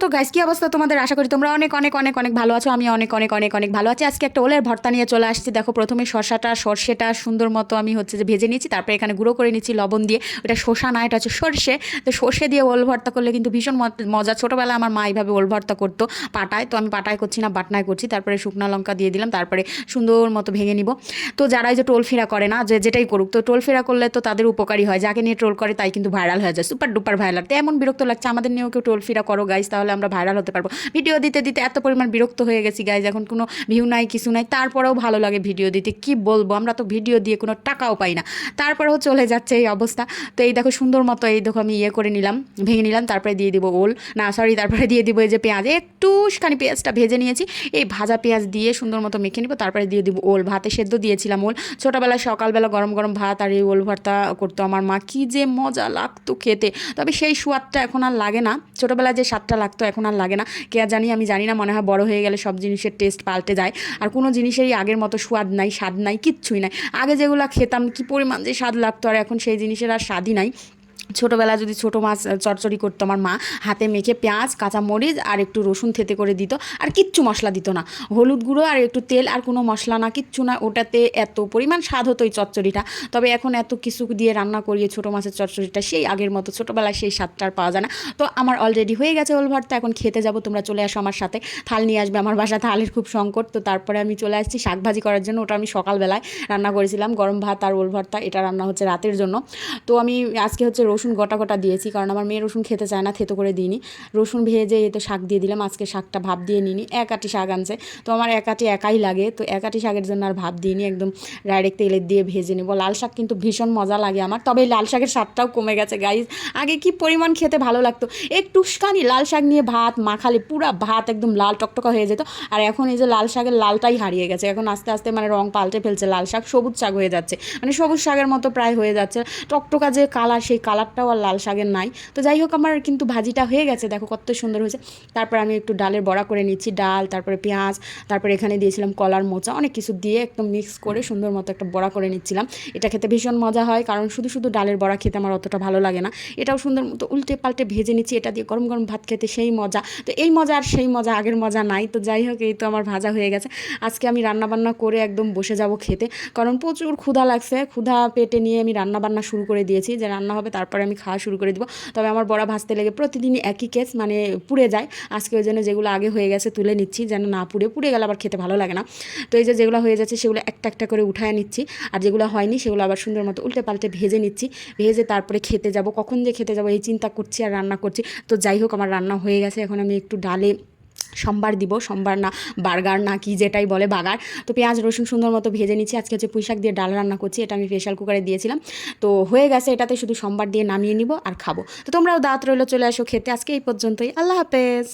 তো গাইস কি অবস্থা তোমাদের? আশা করি তোমরা অনেক অনেক অনেক অনেক ভালো আছো। আমি অনেক অনেক অনেক অনেক ভালো আছি। আজকে একটা ওলের ভর্তা নিয়ে চলে আসছি। দেখো, প্রথমে সর্ষেটা সুন্দর মতো আমি হচ্ছে যে ভেজে নিচ্ছি, তারপরে এখানে গুঁড়ো করে নিচ্ছি লবণ দিয়ে। ওটা শসা না, এটা হচ্ছে সর্ষে। তো সর্ষে দিয়ে ওল ভর্তা করলে কিন্তু ভীষণ মজা। ছোটোবেলায় আমার মা এইভাবে ওল ভর্তা করতো পাটায়, তো আমি পাটায় করছি না, বাটনায় করছি। তারপরে শুকনো লঙ্কা দিয়ে দিলাম, তারপরে সুন্দর মতো ভেঙে নিব। তো যারা এই যে টোল ফেরা করে না, যে যেটাই করুক, তো টোল ফেরা করলে তো তাদের উপকারী হয়। যাকে নিয়ে ট্রোল করে তাই কিন্তু ভাইরাল হয়ে যায়, সুপার ডুপার ভাইরাল। তো এমন বিরক্ত লাগছে, আমাদের নিয়েও কেউ টোল ফেরা করো গাইস, তাহলে আমরা ভাইরাল হতে পারবো। ভিডিও দিতে দিতে এত পরিমাণ বিরক্ত হয়ে গেছি গাইজ, এখন কোনো ভিউ নাই, কিছু নাই, তারপরেও ভালো লাগে ভিডিও দিতে। কি বলবো, আমরা তো ভিডিও দিয়ে কোনো টাকাও পাই না, তারপরেও চলে যাচ্ছে এই অবস্থা। তো এই দেখো সুন্দর মতো, এই দেখো আমি করে নিলাম, ভেঙে নিলাম, তারপরে দিয়ে দিব ওল, না সরি, তারপরে দিয়ে দিব এই যে পেঁয়াজ, একটুখানি পেঁয়াজটা ভেজে নিয়েছি। এই ভাজা পেঁয়াজ দিয়ে সুন্দর মতো মেখে নিব, তারপরে দিয়ে দিব ওল। ভাতে সেদ্ধ দিয়েছিলাম ওল, ছোটোবেলায় সকালবেলা গরম গরম ভাত আর এই ওল ভর্তা করতো আমার মা, কি যে মজা লাগতো খেতে। তবে সেই স্বাদটা এখন আর লাগে না, ছোটোবেলায় যে স্বাদটা লাগতো এখন আর লাগে না। কে আর জানি, আমি জানি না, মনে হয় বড় হয়ে গেলে সব জিনিসের টেস্ট পাল্টে যায়। আর কোনো জিনিসেরই আগের মতো স্বাদ নাই, স্বাদ নাই, কিচ্ছুই নাই। আগে যেগুলো খেতাম কি পরিমাণ যে স্বাদ লাগতো, আর এখন সেই জিনিসের আর স্বাদই নাই। ছোটোবেলা যদি ছোটো মাছ চচ্চড়ি করতো আমার মা, হাতে মেখে পেঁয়াজ কাঁচামরিচ আর একটু রসুন থেতে করে দিত, আর কিচ্ছু মশলা দিত না, হলুদ গুঁড়ো আর একটু তেল, আর কোনো মশলা না, কিচ্ছু না, ওটাতে এত পরিমাণ স্বাদ হতো এই চচ্চড়িটা। তবে এখন এত কিছু দিয়ে রান্না করিয়ে ছোটো মাছের চচ্চড়িটা সেই আগের মতো ছোটোবেলায় সেই স্বাদটা আর পাওয়া যায় না। তো আমার অলরেডি হয়ে গেছে ওল ভর্তা, এখন খেতে যাব। তোমরা চলে আসো আমার সাথে, থাল নিয়ে আসবে, আমার বাসা থালের খুব সংকট। তো তারপরে আমি চলে আসছি শাক ভাজি করার জন্য, ওটা আমি সকালবেলায় রান্না করেছিলাম, গরম ভাত আর ওল ভর্তা, এটা রান্না হচ্ছে রাতের জন্য। তো আমি আজকে হচ্ছে রসুন গোটা গোটা দিয়েছি, কারণ আমার মেয়ে রসুন খেতে চায় না, থেতো করে দিইনি। রসুন ভেজে এতে শাক দিয়ে দিলাম, আজকে শাকটা ভাপ দিয়ে নিইনি, এক আটি শাক আনছে, তো আমার এক আটি একাই লাগে, তো এক আটি শাকের জন্য আর ভাপ দিইনি, একদম ডাইরেক্ট তেলের দিয়ে ভেজে নেব। লাল শাক কিন্তু ভীষণ মজা লাগে আমার, তবে এই লাল শাকের স্বাদটাও কমে গেছে গাইজ। আগে কি পরিমাণ খেতে ভালো লাগতো, একটুখানি লাল শাক নিয়ে ভাত মাখালে পুরা ভাত একদম লাল টকটকা হয়ে যেত। আর এখন এই যে লাল শাকের লালটাই হারিয়ে গেছে, এখন আস্তে আস্তে মানে রং পাল্টে ফেলছে, লাল শাক সবুজ শাক হয়ে যাচ্ছে, মানে সবুজ শাকের মতো প্রায় হয়ে যাচ্ছে। টকটকা যে কালার, সেই কালারটাও আর লাল শাকের নাই। তো যাই হোক, আমার কিন্তু ভাজিটা হয়ে গেছে, দেখো কত সুন্দর হয়েছে। তারপর আমি একটু ডালের বড়া করে নিচ্ছি, ডাল, তারপরে পেঁয়াজ, তারপরে এখানে দিয়েছিলাম কলার মোচা, অনেক কিছু দিয়ে একদম মিক্স করে সুন্দর মতো একটা বড়া করে নিচ্ছিলাম। এটা খেতে ভীষণ মজা হয়, কারণ শুধু শুধু ডালের বড়া খেতে আমার অতটা ভালো লাগে না। এটাও সুন্দর মতো উল্টে পাল্টে ভেজে নিচ্ছি, এটা দিয়ে গরম গরম ভাত খেতে সেই মজা। তো এই মজা আর সেই মজা, আগের মজা নাই। তো যাই হোক, এই তো আমার ভাজা হয়ে গেছে। আজকে আমি রান্নাবান্না করে একদম বসে যাব খেতে, কারণ প্রচুর ক্ষুধা লাগছে। ক্ষুধা পেটে নিয়ে আমি রান্নাবান্না শুরু করে দিয়েছি, যে রান্না হবে তারপরে আমি খাওয়া শুরু করে দিব। তবে আমার বড়া ভাজতে লেগে প্রতিদিনই একই কেস, মানে পুড়ে যায়। আজকে ওই জন্য যেগুলো আগে হয়ে গেছে তুলে নিচ্ছি, যেন না পুড়ে গেলে আবার খেতে ভালো লাগে না। তো এই যে যেগুলো হয়ে যাচ্ছে সেগুলো একটা একটা করে উঠায় নিচ্ছি, আর যেগুলো হয়নি সেগুলো আবার সুন্দর মতো উল্টে পাল্টে ভেজে নিচ্ছি। ভেজে তারপরে খেতে যাব, কখন যে খেতে যাব এই চিন্তা করছি আর রান্না করছি। তো যাই হোক, আমার রান্না হয়ে গেছে, এখন আমি একটু ডালে সম্বার দিব, সম্বার না বার্গার না কি যেটাই বলে, বাগার। তো পেঁয়াজ রসুন সুন্দর মতো ভেজে নিচ্ছি। আজকে হচ্ছে পুঁই শাক দিয়ে ডাল রান্না করছি, এটা আমি প্রেশার কুকারে দিয়েছিলাম। তো হয়ে গেছে, এটাতে শুধু সম্বার দিয়ে নামিয়ে নিব আর খাবো। তো তোমরাও দাঁত রইলো, চলে আসো খেতে। আজকে এই পর্যন্তই, আল্লাহ হাফেজ।